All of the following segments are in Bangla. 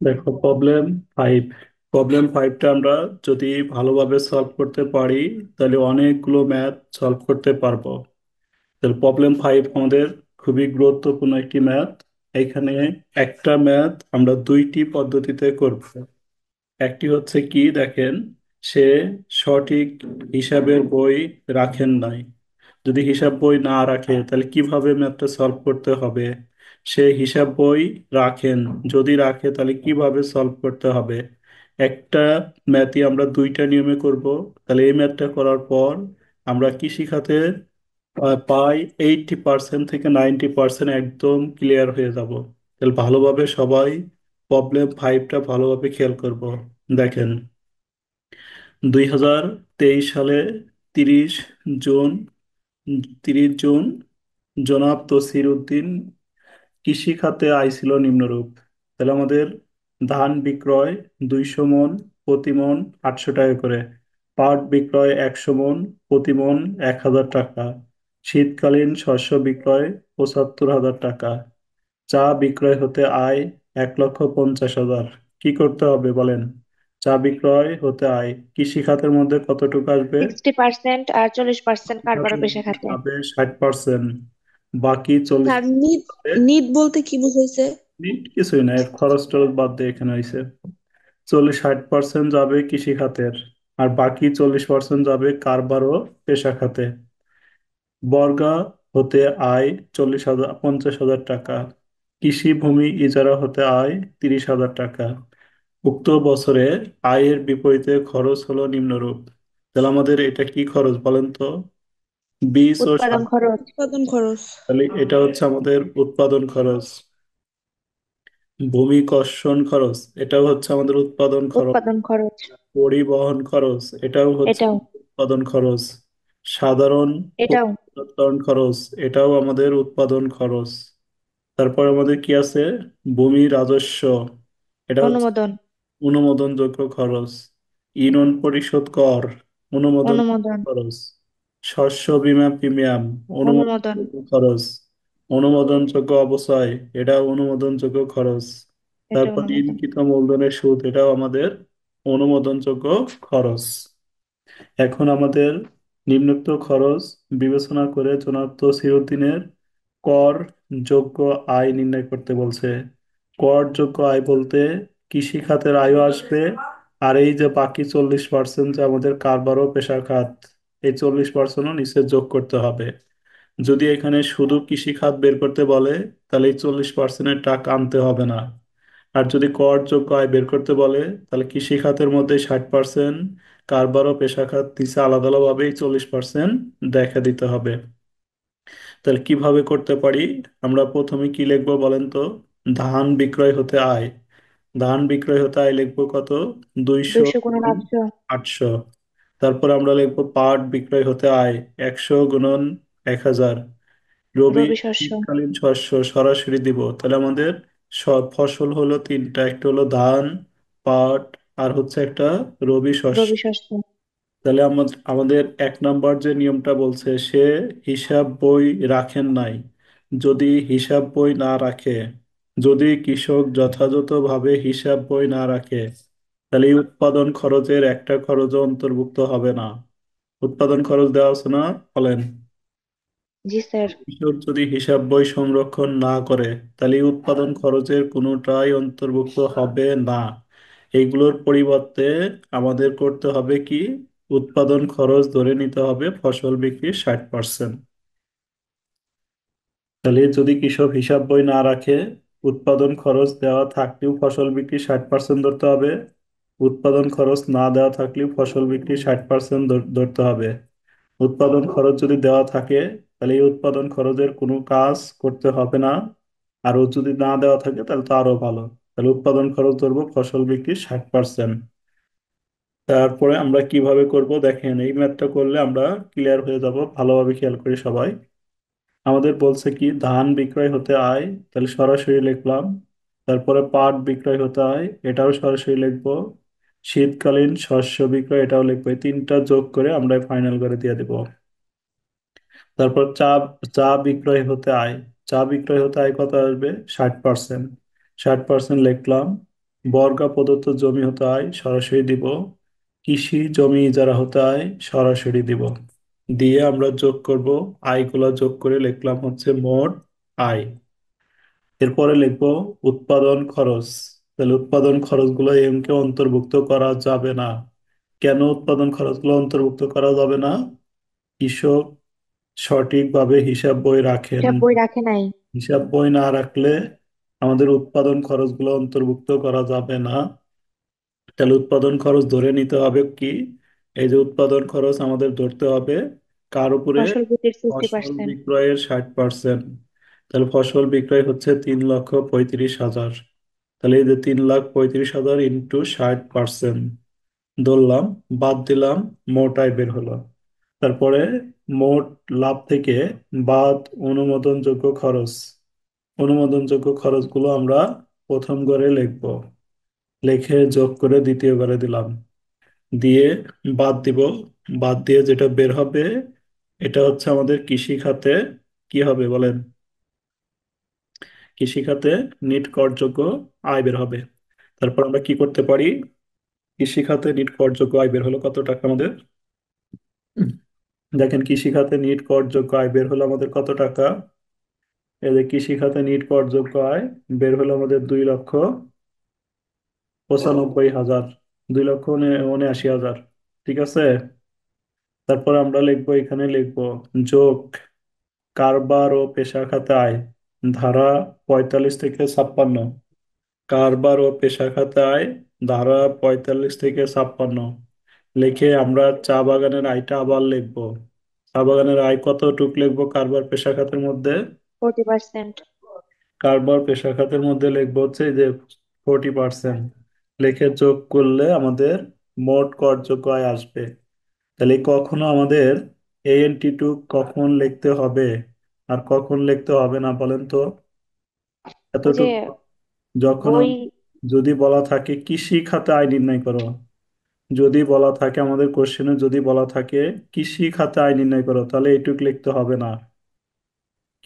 দেখো, প্রবলেম ফাইভটা আমরা যদি ভালোভাবে সলভ করতে পারি তাহলে অনেকগুলো ম্যাথ সলভ করতে পারবো। তাহলে প্রবলেম ফাইভ আমাদের খুবই গুরুত্বপূর্ণ একটি ম্যাথ। এখানে একটা ম্যাথ আমরা দুইটি পদ্ধতিতে করব। একটি হচ্ছে কি, দেখেন, সে সঠিক হিসাবের বই রাখেন নাই। যদি হিসাব বই না রাখে তাহলে কিভাবে ম্যাথটা সলভ করতে হবে। সে হিসাব বই রাখেন, যদি রাখে তাহলে কিভাবে সলভ করতে হবে। একটা ম্যাথই আমরা দুইটা নিয়মে করব। তাহলে এই ম্যাথটা করার পর আমরা কৃষি খাতে প্রায় 80% থেকে 90% একদম ক্লিয়ার হয়ে যাব। তাহলে ভালোভাবে সবাই প্রবলেম ফাইভটা ভালোভাবে খেয়াল করব। দেখেন, 2023 সালে 30 জুন 30 জুন জনাব তসির উদ্দিন কৃষি খাতে আয় ছিল নিম্নরূপ। তাহলে আমাদের ধান বিক্রয় 200 মণ, প্রতি মণ 800 টাকা করে। পাট বিক্রয় 100 মণ, প্রতি মণ 1000 টাকা। শীতকালীন শস্য বিক্রয় 75,000 টাকা। চা বিক্রয় হতে আয় 1,50,000। কি করতে হবে বলেন? চা বিক্রয় হতে আয় কৃষি খাতের মধ্যে কতটুকু আসবে? 60% আর 40% কারবার ও পেশা খাতে। যাবে 60%। বাকি 40। স্যার, নিট নিট বলতে কি বুঝাইছে? নিট কিছুই না, এর খরচ টরচ বাদ দিয়ে এখানে হয়েছে। 40-60% যাবে কৃষি খাতের, আর বাকি 40% যাবে কারবার ও পেশা খাতে। বর্গা হতে আয় 50,000 টাকা। কৃষি ভূমি ইজারা হতে আয় 30,000 টাকা। উক্ত বছরে আয়ের বিপরীতে খরচ হলো নিম্নরূপ। তাহলে আমাদের এটা কি খরচ বলেন তো? বীজ ও উৎপাদন সার। খরচ। উৎপাদন খরচ। তাহলে এটা হচ্ছে আমাদের উৎপাদন খরচ। ভূমি কর্ষণ খরচ, এটাও হচ্ছে আমাদের উৎপাদন খরচ। উৎপাদন খরচ। পরিবহন খরচ, এটাও হচ্ছে এটাও। উৎপাদন খরচ। সাধারণ এটাও। প্রক্রিয়াকরণ খরচ, এটাও আমাদের উৎপাদন খরচ। তারপর আমাদের কি আছে? ভূমি রাজস্ব, এটা হচ্ছে অনুমোদন। অনুমোদনযোগ্য খরচ। ইউনিয়ন পরিষদ কর, অনুমোদনযোগ্য অনুমোদন। খরচ। শস্য বীমা প্রিমিয়াম, অনুমোদন। অনুমোদনযোগ্য খরচ। অনুমোদনযোগ্য অবচয়, এটা অনুমোদনযোগ্য খরচ। এটা তারপর অনুমোদন। ঋণকৃত মূলধনের সুদ, এটাও আমাদের অনুমোদনযোগ্য খরচ। এখন আমাদের নিম্নোক্ত খরচ বিবেচনা করে জনাব তসিরউদ্দিনের কর যোগ্য আয় নির্ণয় করতে বলছে। কর যোগ্য আয় বলতে কৃষি খাতের আয়ও আসবে, আর এই যে বাকি 40% যে আমাদের কারবার ও পেশা খাত, এই 40%ও নিচে যোগ করতে হবে। যদি এখানে শুধু কৃষি খাত বের করতে বলে তাহলে এই 40%-এর টাকা আনতে হবে না। আর যদি করযোগ্য আয় বের করতে বলে তাহলে কৃষি খাতের মধ্যে 60%, কারবার ও পেশা খাত নিচে আলাদা আলাদাভাবে 40% দেখা দিতে হবে। তাহলে কিভাবে করতে পারি? আমরা প্রথমে কি লিখবো বলেন তো? ধান বিক্রয় হতে আয়। ধান বিক্রয় হতে আয় লিখবো কত? 200 200 গুণন গুণন 800। 800। তারপর আমরা লিখবো পাট বিক্রয় হতে আয় 100 গুণন 1000। রবি রবি শস্য। শীতকালীন শস্য সরাসরি দিব। তাহলে আমাদের সব ফসল হলো তিনটা, একটা হলো ধান, পাট, আর হচ্ছে একটা রবি শস্য। রবি শস্য। তাহলে আমাদের 1 নম্বর যে নিয়মটা বলছে, সে হিসাব বই রাখেন নাই। যদি হিসাব বই না রাখে, যদি কৃষক যথাযথভাবে হিসাব বই না রাখে, তাহলে এই উৎপাদন খরচের একটা খরচও অন্তর্ভুক্ত হবে না। উৎপাদন খরচ দেওয়া আছে না? বলেন। জি স্যার। কৃষক যদি হিসাব বই সংরক্ষণ না করে তাহলে এই উৎপাদন খরচের কোনোটাই অন্তর্ভুক্ত হবে না। এইগুলোর পরিবর্তে আমাদের করতে হবে কি? উৎপাদন খরচ ধরে নিতে হবে ফসল বিক্রির 60%। তাহলে যদি কৃষক হিসাব বই না রাখে, উৎপাদন খরচ দেওয়া থাকলেও ফসল বিক্রি 60% ধরতে হবে। উৎপাদন খরচ না দেওয়া থাকলেও ফসল বিক্রি 60% ধরতে হবে। উৎপাদন খরচ যদি দেওয়া থাকে তাহলে এই উৎপাদন খরচের কোনো কাজ করতে হবে না। আর ও যদি না দেওয়া থাকে তাহলে তো আরো ভালো। তাহলে উৎপাদন খরচ ধরবো ফসল বিক্রির 60%। তারপরে আমরা কিভাবে করব দেখেন, এই ম্যাথটা করলে আমরা ক্লিয়ার হয়ে যাব। ভালোভাবে খেয়াল করি সবাই। আমাদের বলছে কি, ধান বিক্রয় হতে আয়, তাহলে সরাসরি লিখলাম। তারপরে পাট বিক্রয় হতে আয়, এটাও সরাসরি লিখবো। শীতকালীন শস্য বিক্রয়, এটাও লিখবো। এই তিনটা যোগ করে আমরা ফাইনাল করে দিয়ে দেবো। তারপর চা চা বিক্রয় হতে আয়। চা বিক্রয় হতে আয় কত আসবে? 60%। 60% লিখলাম। বর্গা প্রদত্ত জমি হতে হয় সরাসরি দিব, কৃষি জমি যারা হতে হয় সরাসরি দিব। দিয়ে আমরা যোগ করব, আয়গুলা যোগ করে লিখলাম হচ্ছে মোট আয়। এরপরে লিখবো উৎপাদন খরচ। তাহলে উৎপাদন খরচগুলো এমকে অন্তর্ভুক্ত করা যাবে না। কেন উৎপাদন খরচগুলো অন্তর্ভুক্ত করা যাবে না? কৃষক সঠিকভাবে হিসাব বই রাখেন। হিসাব বই রাখে নাই। হিসাব বই না রাখলে আমাদের উৎপাদন খরচগুলো অন্তর্ভুক্ত করা যাবে না। তাহলে উৎপাদন খরচ ধরে নিতে হবে কি? এই যে উৎপাদন খরচ আমাদের ধরতে হবে কার উপরে? ফসল বিক্রির সিক্সটি ফসল পার্সেন্ট বিক্রয়ের 60%। তাহলে ফসল বিক্রয় হচ্ছে 3,35,000। তাহলে এই যে 3,35,000 ইন্টু 60% ধরলাম, বাদ দিলাম, মোট আয় বের হলো। তারপরে মোট লাভ থেকে বাদ অনুমোদনযোগ্য খরচ। অনুমোদনযোগ্য খরচগুলো আমরা প্রথম ঘরে লিখবো, লিখে যোগ করে দ্বিতীয় ঘরে দিলাম, দিয়ে বাদ দিব। বাদ দিয়ে যেটা বের হবে এটা হচ্ছে আমাদের কৃষি খাতে কি হবে বলেন? কৃষি খাতে নিট করযোগ্য আয় বের হবে। তারপর আমরা কি করতে পারি? কৃষি খাতে নিট করযোগ্য আয় বের হলো কত টাকা আমাদের? দেখেন কৃষি খাতে নিট করযোগ্য আয় বের হলো আমাদের কত টাকা? এই যে কৃষি খাতে নিট করযোগ্য আয় বের হলো আমাদের 2,95,000, 2,79,000। ঠিক আছে। তারপর আমরা লিখবো, এখানে লিখবো যোগ কারবার ও পেশা খাতে আয়, ধারা 45 থেকে 56। কারবার ও পেশা খাতে আয় ধারা 45 থেকে 56 লিখে আমরা চা বাগানের আয়টা আবার লিখবো। চা বাগানের আয় কতটুক লিখবো কারবার পেশা খাতের মধ্যে? 40%। কারবার পেশা খাতের মধ্যে লিখবো হচ্ছে এই যে 40%। লিখে যোগ করলে আমাদের মোট করযোগ্য আয় আসবে। তাহলে কখনো আমাদের এএনটি টু কখন লিখতে হবে আর কখন লিখতে হবে না বলেন তো? ওই যে এতটুকু যখন বই। যদি বলা থাকে কৃষি খাতে আয় নির্ণয় করো, যদি বলা থাকে আমাদের কোশ্চেনে, যদি বলা থাকে কৃষি খাতে আয় নির্ণয় করো, তাহলে এইটুক লিখতে হবে না।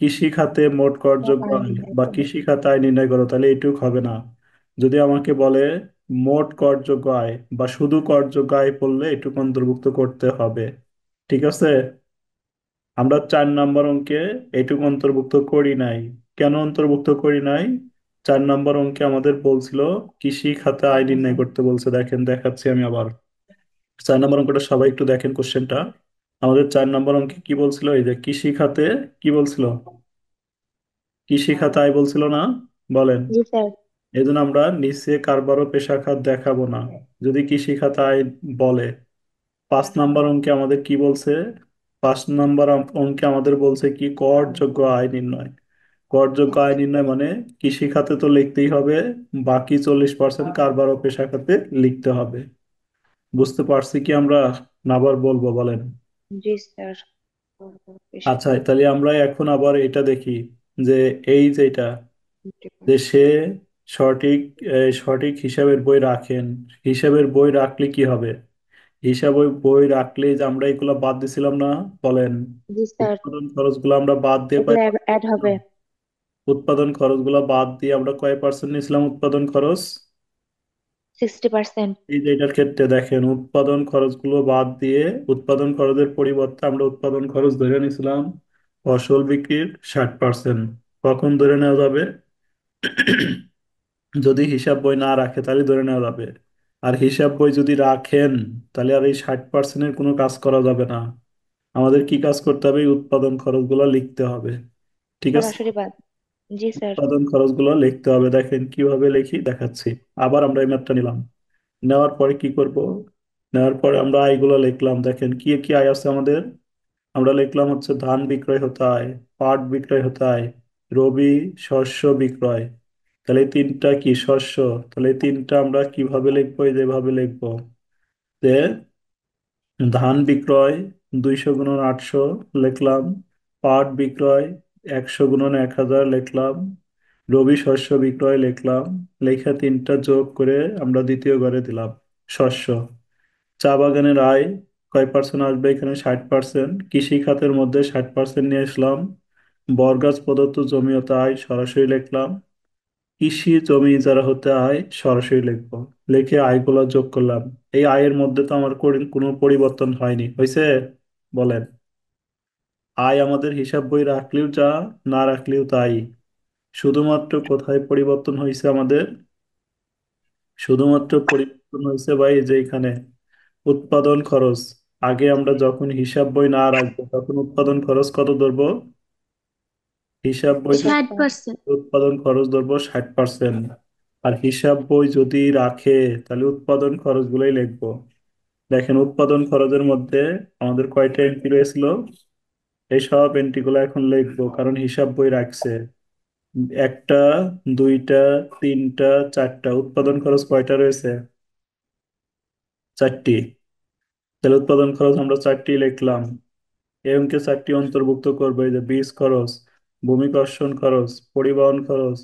কৃষি খাতে মোট করযোগ্য আয় বা কৃষি খাতে আয় নির্ণয় করো, তাহলে এইটুক হবে না। যদি আমাকে বলে মোট করযোগ্য আয় বা শুধু করযোগ্য আয় পড়লে এটুক অন্তর্ভুক্ত করতে হবে। ঠিক আছে। আমরা 4 নম্বর অঙ্কে এটুকু অন্তর্ভুক্ত করি নাই। কেন অন্তর্ভুক্ত করি নাই? 4 নম্বর অঙ্কে আমাদের বলছিল কৃষি খাতে আয় নির্ণয় করতে বলছে। দেখেন দেখাচ্ছি আমি আবার। 4 নম্বর অঙ্কটা সবাই একটু দেখেন কোশ্চেনটা। আমাদের 4 নম্বর অঙ্কে কি বলছিল? এই যে কৃষি খাতে কি বলছিল? কৃষি খাতে আয় বলছিল না? বলেন। জি স্যার। এই জন্য আমরা নিচে কারবারও পেশা খাত দেখাবো না যদি কৃষি খাতে আয় বলে। 5 নম্বর অঙ্কে আমাদের কি বলছে? 5 নম্বর অঙ্কে আমাদের বলছে কি করযোগ্য আয় নির্ণয়। করযোগ্য আয় নির্ণয় মানে কৃষি খাতে তো লিখতেই হবে, বাকি 40% কারবার ও পেশা খাতে লিখতে হবে। বুঝতে পারছি কি আমরা? না আবার বলবো বলেন? জি স্যার। পেশা আচ্ছা তাহলে আমরা এখন আবার এটা দেখি যে এই যে এটা যে সে সঠিক সঠিক হিসাবের বই রাখেন। হিসাবের বই রাখলে কি হবে? হিসাবের বই রাখলে যে আমরা এগুলো বাদ দিছিলাম না? বলেন। জি স্যার। উৎপাদন খরচগুলো আমরা বাদ দিয়ে এগুলো কয় অ্যাড পার্সেন্ট হবে। নিলাম? উৎপাদন খরচগুলো বাদ দিয়ে আমরা কয় পার্সেন্ট নিয়েছিলাম উৎপাদন খরচ? 60%। এই যে এটার ক্ষেত্রে দেখেন উৎপাদন খরচগুলো বাদ দিয়ে উৎপাদন খরচের পরিবর্তে আমরা উৎপাদন খরচ ধরে নিয়েছিলাম ফসল বিক্রির 60%। কখন ধরে নেওয়া যাবে? যদি হিসাব বই না রাখে তাহলে ধরে নেওয়া যাবে। আর হিসাব বই যদি রাখেন তাহলে আর এই 60%-এর কোনো কাজ করা যাবে না। আমাদের কি কাজ করতে হবে? এই উৎপাদন খরচগুলো লিখতে হবে। ঠিক আছে। সরাসরি বাদ। জি স্যার। উৎপাদন খরচগুলো লিখতে হবে। দেখেন কিভাবে লিখি দেখাচ্ছি। আবার আমরা এই ম্যাথটা নিলাম, নেওয়ার পরে কি করব? নেওয়ার পরে আমরা আয়গুলো লিখলাম। দেখেন কি কি আয় আছে আমাদের। আমরা লিখলাম হচ্ছে ধান বিক্রয় হতে হয়, পাট বিক্রয় হতে হয়, রবি শস্য বিক্রয়। তাহলে এই তিনটা কি শস্য? তাহলে এই তিনটা আমরা কিভাবে লিখবো? এই যেভাবে লিখবো যে ধান বিক্রয় 200 × 800 লিখলাম, পাট বিক্রয় 100 × 1000 লিখলাম, রবি শস্য বিক্রয় লিখলাম। লেখা তিনটা যোগ করে আমরা দ্বিতীয় ঘরে দিলাম শস্য। চা বাগানের আয় কয় পার্সেন্ট আসবে? এখানে 60%। কৃষি খাতের মধ্যে 60% নিয়ে আসলাম। বরগাছ প্রদত্ত জমিয়ত আয় সরাসরি লিখলাম। কৃষি জমি যারা হতে আয় সরাসরি লিখবো, লিখে আয়গুলো যোগ করলাম। এই আয়ের মধ্যে তো আমার কোনো পরিবর্তন হয়নি, হয়েছে? বলেন। আয় আমাদের হিসাব বই রাখলেও যা, না রাখলেও তাই। শুধুমাত্র কোথায় পরিবর্তন হয়েছে আমাদের? শুধুমাত্র পরিবর্তন হয়েছে ভাই যে এখানে উৎপাদন খরচ। আগে আমরা যখন হিসাব বই না রাখবো তখন উৎপাদন খরচ কত ধরবো? হিসাব বইতে 60%। উৎপাদন খরচ ধরবো 60%। আর হিসাব বই যদি রাখে তাহলে উৎপাদন খরচ গুলোই লিখবো। দেখেন উৎপাদন খরচের মধ্যে আমাদের কয়টা এন্ট্রি রয়েছিল, এই সব এন্ট্রি গুলো এখন লিখবো কারণ হিসাব বই রাখছে। একটা, দুইটা, তিনটা, চারটা, উৎপাদন খরচ কয়টা রয়েছে? চারটি। তাহলে উৎপাদন খরচ আমরা চারটি লিখলাম। এই অঙ্কে চারটি অন্তর্ভুক্ত করবে, এই যে বীজ খরচ, ভূমি কর্ষণ খরচ, পরিবহন খরচ,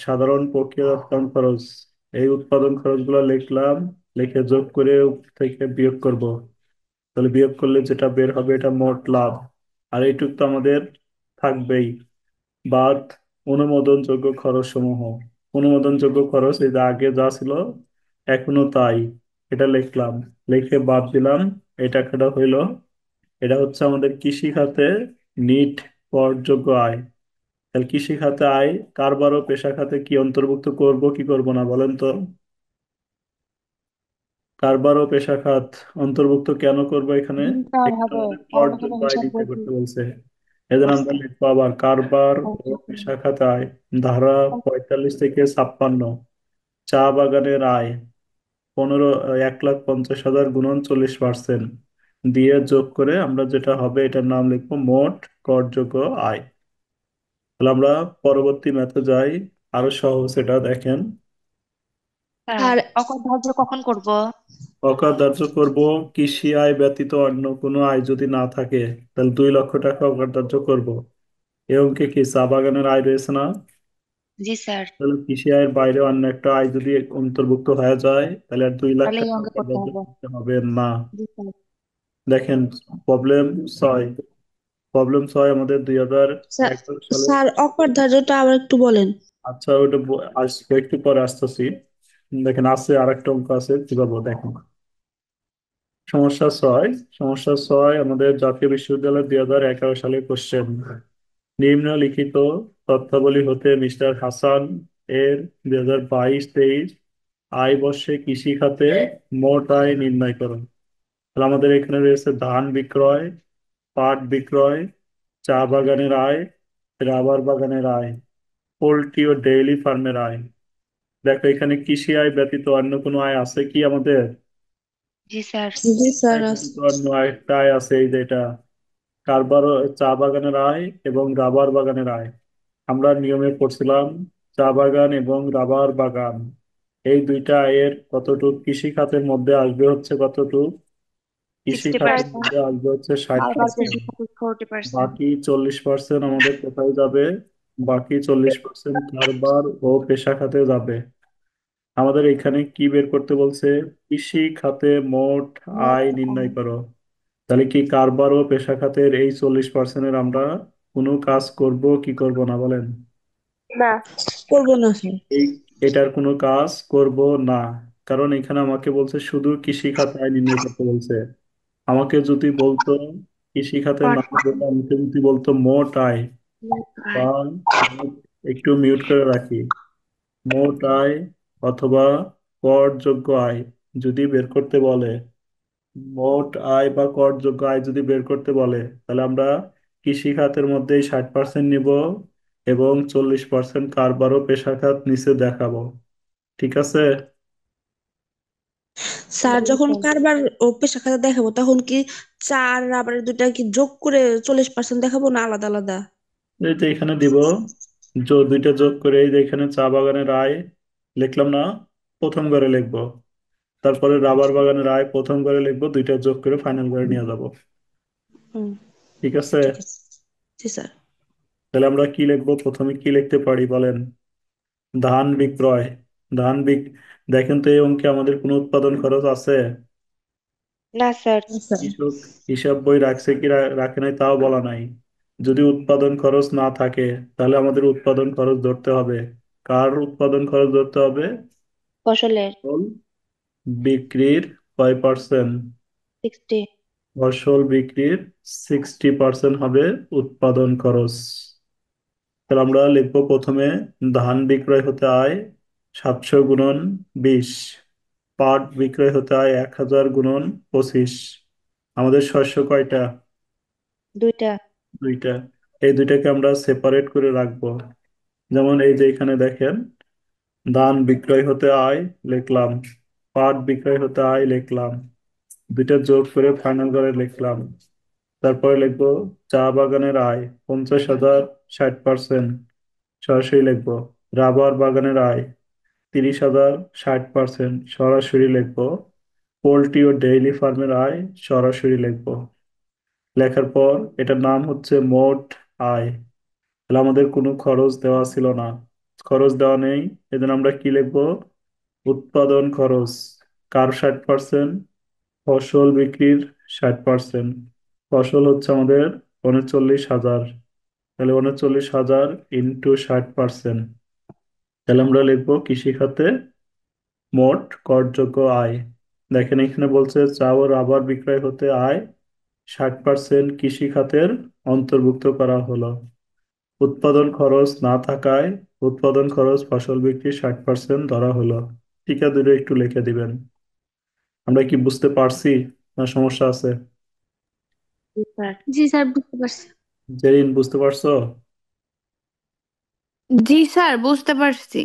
সাধারণ প্রক্রিয়াজাতকরণ খরচ। এই উৎপাদন খরচগুলো লিখলাম, লিখে যোগ করে থেকে বিয়োগ করব। তাহলে বিয়োগ করলে যেটা বের হবে এটা মোট লাভ। আর এইটুক তো আমাদের থাকবেই। বাদ অনুমোদনযোগ্য খরচ সমূহ। অনুমোদনযোগ্য খরচ এই যে আগে যা ছিল এখনো তাই, এটা লিখলাম, লিখে বাদ দিলাম। এই টাকাটা হইলো, এটা হচ্ছে আমাদের কৃষি খাতে নিট করযোগ্য আয়। তাহলে কৃষি খাতে আয়, কারবার ও পেশা খাতে কি অন্তর্ভুক্ত করব কি করব না বলেন তো? কারবার ও পেশা খাত অন্তর্ভুক্ত কেন করব এখানে? স্যার এখানে হবে, আমাদের কারণ এখানে করযোগ্য আয় হিসাব নির্ণয় বই করতে বলছে। এদের আমরা আছে। লিখবো আবার কারবার ও আচ্ছা, পেশা খাতে আয়। ধারা 45 থেকে 56, চা বাগানের আয় 1,50,000 গুণন 40% দিয়ে যোগ করে আমরা যেটা হবে এটার নাম লিখবো মোট করযোগ্য আয়। তাহলে আমরা পরবর্তী ম্যাথে যাই, আরো সহজ এটা দেখেন। স্যার অকর কখন করব? অকার্যধার্য করব কৃষি আয় ব্যতীত অন্য কোনো আয় যদি না থাকে, তাহলে 2 লক্ষ টাকা অকার্যধার্য করব। এ অঙ্কে কি চা বাগানের আয় রয়েছে না? জি স্যার। তাহলে কৃষি আয়ের বাইরে অন্য একটা আয় যদি অন্তর্ভুক্ত হয়ে যায় তাহলে আর 2 লাখ তাহলে এই টাকা অঙ্ক করতে অকার্যধার্য হবে। করতে হবে না। জি স্যার। দেখেন প্রবলেম 6। প্রবলেম 6 আমাদের দুই হাজার স্যার এগারো সালে। স্যার অকর ধার্যটা আবার একটু বলেন। আচ্ছা ওটা আসবে একটু পরে আসতেছি। দেখেন আছে আর একটা অঙ্ক আছে, কি বলবো দেখেন। সমস্যা 6। সমস্যা 6 আমাদের জাতীয় বিশ্ববিদ্যালয় 2011 সালের কোশ্চেন। নিম্নলিখিত তথ্যাবলী হতে মিস্টার হাসান এর 2022-23 আয় বর্ষে কৃষি খাতে মোট আয় নির্ণয় করুন। তাহলে আমাদের এখানে রয়েছে ধান বিক্রয়, পাট বিক্রয়, চা বাগানের আয়, রাবার বাগানের আয়, পোল্ট্রি ও ডেইরি ফার্মের আয়। দেখো এখানে কৃষি আয় ব্যতীত অন্য কোনো আয় আছে কি আমাদের? জি স্যার। জি স্যার আয় আছে। ব্যতীত অন্য একটা আয় আছে, এই যে এটা কারবার চা বাগানের আয় এবং রাবার বাগানের আয়। আমরা নিয়মে পড়ছিলাম চা বাগান এবং রাবার বাগান এই দুইটা আয়ের কতটুক কৃষি খাতের মধ্যে আসবে হচ্ছে কতটুক? কৃষি সিক্সটি খাতের পার্সেন্ট মধ্যে আসবে হচ্ছে ষাট আর বাকি পার্সেন্ট 40%। বাকি 40% আমাদের কোথায় যাবে? বাকি 40% কারবার ও পেশা খাতে যাবে। আমাদের এখানে কি বের করতে বলছে? কৃষি খাতে মোট আয় নির্ণয় করো। তাহলে কি কারবার ও পেশা খাতের এই 40%-এর আমরা কোনো কাজ করব কি করব না বলেন? না, করবো না স্যার। এই এটার কোনো কাজ করব না। কারণ এখানে আমাকে বলছে শুধু কৃষি খাতে আয় নির্ণয় করতে বলছে। আমাকে যদি বলতো কৃষি খাতে না বলে আমাকে যদি বলতো মোট আয় বা মোট- একটু মিউট করে রাখি, মোট আয় অথবা করযোগ্য আয় যদি বের করতে বলে, মোট আয় বা করযোগ্য আয় যদি বের করতে বলে, তাহলে আমরা কৃষি খাতের মধ্যেই 60% নিব এবং 40% কারবার ও পেশা খাত নিচে দেখাবো। ঠিক আছে? স্যার জি যখন স্যার। কারবার ও পেশা খাতা দেখাবো তখন কি চার রাবারের দুইটা কি যোগ করে 40% দেখাবো না আলাদা আলাদা? এই যে এখানে দিব, দুইটা যোগ করে এই যে এখানে চা বাগানের আয় লিখলাম না, প্রথম ঘরে লিখবো। তারপরে রাবার বাগানের আয় প্রথম ঘরে লিখবো, দুইটা যোগ করে ফাইনাল ঘরে নিয়ে যাব। হুম, ঠিক আছে? ঠিক আছে। জি স্যার। তাহলে আমরা কি লিখবো, প্রথমে কি লিখতে পারি বলেন? ধান বিক্রয়। ধান বিক দেখেন তো এই অঙ্কে আমাদের কোনো উৎপাদন খরচ আছে? না স্যার। আচ্ছা। কৃষক হিসাব বই রাখছে কি রাখে নাই তাও বলা নাই। যদি উৎপাদন খরচ না থাকে তাহলে আমাদের উৎপাদন খরচ ধরতে হবে। কার উৎপাদন খরচ ধরতে হবে? ফসলের। ফসল বিক্রির কয় পার্সেন্ট? 60। ফসল বিক্রির 60% হবে উৎপাদন খরচ। তাহলে আমরা লিখবো প্রথমে ধান বিক্রয় হতে আয় 700 × 20, পাট বিক্রয় হতে আয় 1000 × 25। আমাদের শস্য কয়টা? দুইটা। দুইটা। এই দুইটাকে আমরা সেপারেট করে রাখবো। যেমন এই যে এখানে দেখেন, ধান বিক্রয় হতে আয় লিখলাম, পাট বিক্রয় হতে আয় লিখলাম, দুইটা যোগ করে ফাইনাল করে লিখলাম। তারপরে লিখবো চা বাগানের আয় 50,000, 60% সরাসরি লিখবো। রাবার বাগানের আয় 30,000, 60% সরাসরি লিখবো। পোল্ট্রি ও ডেইরি ফার্মের আয় সরাসরি লিখবো। লেখার পর এটার নাম হচ্ছে মোট আয়। তাহলে আমাদের কোনো খরচ দেওয়া ছিল না, খরচ দেওয়া নেই, এজন্য আমরা কি লিখবো? উৎপাদন খরচ। কার 60%? ফসল বিক্রির 60%। ফসল হচ্ছে আমাদের 39,000। তাহলে 39,000 ইন্টু 60%। তাহলে আমরা লিখবো কৃষি খাতে মোট করযোগ্য আয়। দেখেন এখানে বলছে চা ও রাবার বিক্রয় হতে আয় 60% কৃষি খাতের অন্তর্ভুক্ত করা হলো। উৎপাদন খরচ না থাকায় উৎপাদন খরচ ফসল বিক্রির 60% ধরা হলো। টিকা দুটো একটু লিখে দিবেন। আমরা কি বুঝতে পারছি না সমস্যা আছে? জি স্যার। জি স্যার, বুঝতে পারছি। জেরিন বুঝতে পারছো? জি স্যার, বুঝতে পারছি।